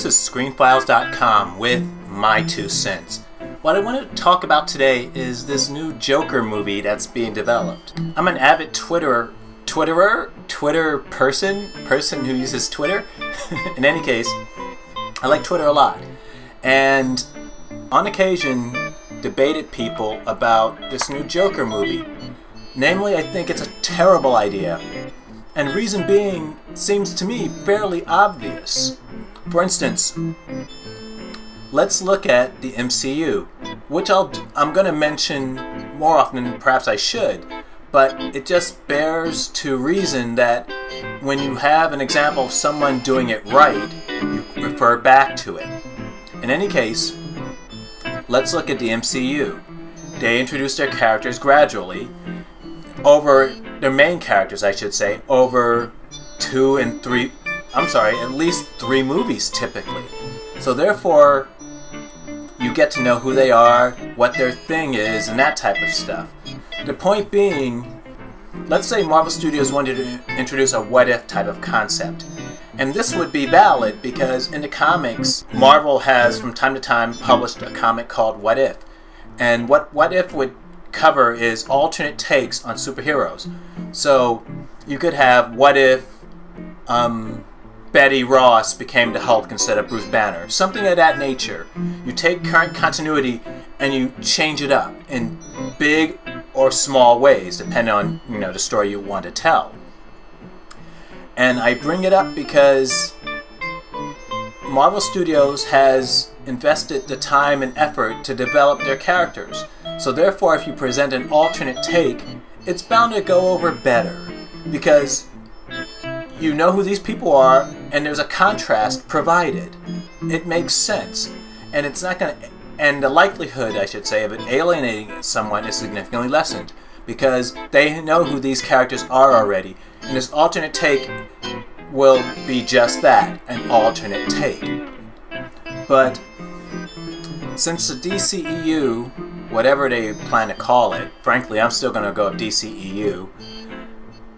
is ScreenFiles.com with my 2 cents. What I want to talk about today is this new Joker movie that's being developed. I'm an avid Twitter person who uses Twitter. In any case, I like Twitter a lot. And on occasion, debated people about this new Joker movie. Namely, I think it's a terrible idea. And reason being seems to me fairly obvious. For instance, let's look at the MCU, which I'm going to mention more often than perhaps I should, but it just bears to reason that when you have an example of someone doing it right, you refer back to it. In any case, let's look at the MCU. They introduced their characters gradually, their main characters, I should say, over at least 3 movies typically. So therefore, you get to know who they are, what their thing is, and that type of stuff. The point being, let's say Marvel Studios wanted to introduce a what-if type of concept. And this would be valid because in the comics, Marvel has from time to time published a comic called What If. And what If would cover is alternate takes on superheroes. So you could have what if Betty Ross became the Hulk instead of Bruce Banner. Something of that nature. You take current continuity and you change it up in big or small ways, depending on the story you want to tell. And I bring it up because Marvel Studios has invested the time and effort to develop their characters. So therefore, if you present an alternate take, it's bound to go over better because you know who these people are and there's a contrast provided. It makes sense. And it's not going to, and the likelihood, I should say, of it alienating someone is significantly lessened because they know who these characters are already. And this alternate take will be just that, an alternate take. But since the DCEU, whatever they plan to call it, frankly, I'm still going to go with DCEU,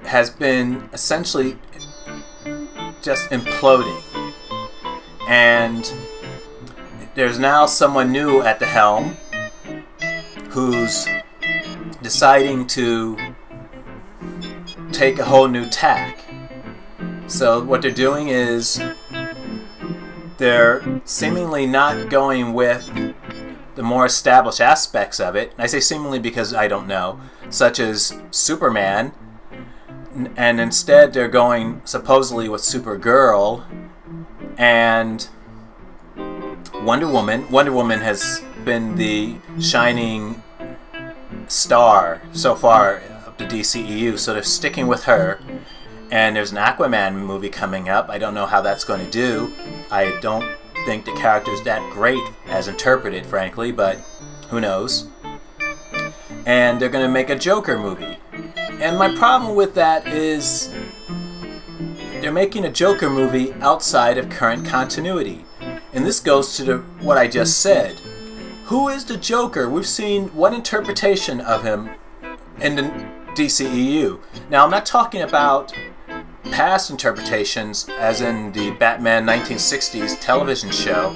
has been essentially just imploding. And there's now someone new at the helm who's deciding to take a whole new tack. So what they're doing is they're seemingly not going with the more established aspects of it. I say seemingly because I don't know, such as Superman, and instead they're going supposedly with Supergirl and Wonder Woman. Wonder Woman has been the shining star so far of the DCEU, so they're sticking with her. And there's an Aquaman movie coming up. I don't know how that's going to do. I don't think the character's that great as interpreted, frankly, but who knows. And they're going to make a Joker movie. And my problem with that is they're making a Joker movie outside of current continuity. And this goes to what I just said. Who is the Joker? We've seen one interpretation of him in the DCEU. Now, I'm not talking about past interpretations, as in the Batman 1960s television show,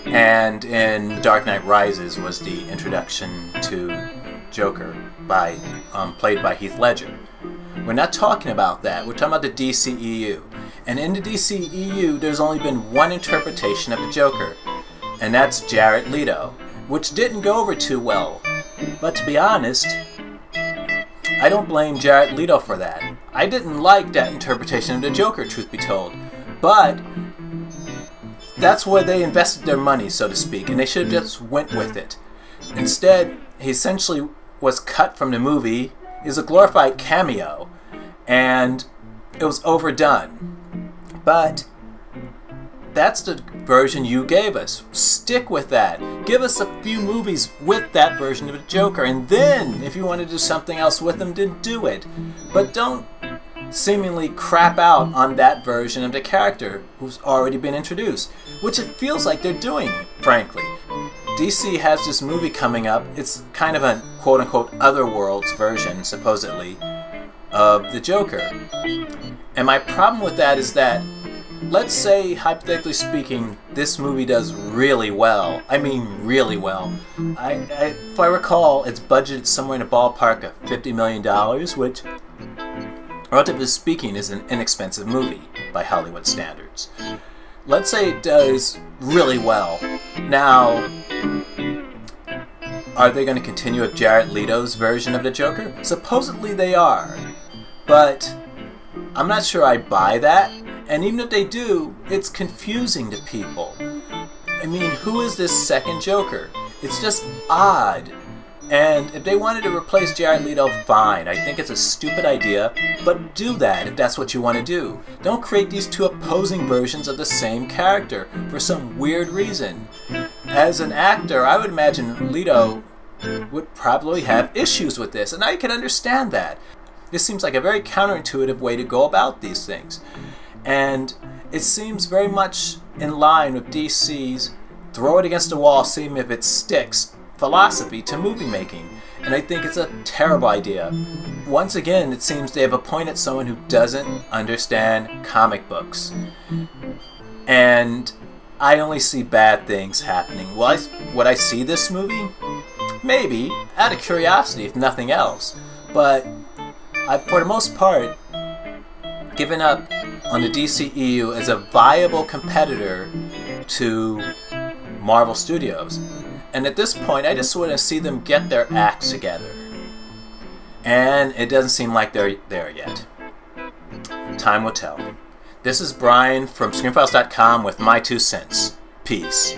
and in Dark Knight Rises was the introduction to Joker played by Heath Ledger. We're not talking about that. We're talking about the DCEU. And in the DCEU, there's only been one interpretation of the Joker, and that's Jared Leto, which didn't go over too well. But to be honest, I don't blame Jared Leto for that. I didn't like that interpretation of the Joker, truth be told. But that's where they invested their money, so to speak, and they should have just went with it. Instead, he essentially was cut from the movie. He's a glorified cameo, and it was overdone. But that's the version you gave us. Stick with that. Give us a few movies with that version of the Joker, and then, if you want to do something else with them, then do it. But don't seemingly crap out on that version of the character who's already been introduced, which it feels like they're doing, frankly. DC has this movie coming up. It's kind of a quote-unquote Otherworlds version, supposedly, of the Joker. And my problem with that is that let's say, hypothetically speaking, this movie does really well. I mean, really well. If I recall, it's budgeted somewhere in the ballpark of $50 million, which, relatively speaking, is an inexpensive movie by Hollywood standards. Let's say it does really well. Now, are they going to continue with Jared Leto's version of the Joker? Supposedly they are. But I'm not sure I buy that. And even if they do, it's confusing to people. I mean, who is this second Joker? It's just odd. And if they wanted to replace Jared Leto, fine. I think it's a stupid idea, but do that if that's what you want to do. Don't create these two opposing versions of the same character for some weird reason. As an actor, I would imagine Leto would probably have issues with this, and I can understand that. This seems like a very counterintuitive way to go about these things. And it seems very much in line with DC's throw it against the wall, see if it sticks philosophy to movie making. And I think it's a terrible idea. Once again, it seems they have appointed someone who doesn't understand comic books. And I only see bad things happening. Would I see this movie? Maybe, out of curiosity, if nothing else. But I've, for the most part, given up on the DCEU as a viable competitor to Marvel Studios. And at this point, I just want to see them get their act together. And it doesn't seem like they're there yet. Time will tell. This is Brian from ScreenFiles.com with my 2 cents. Peace.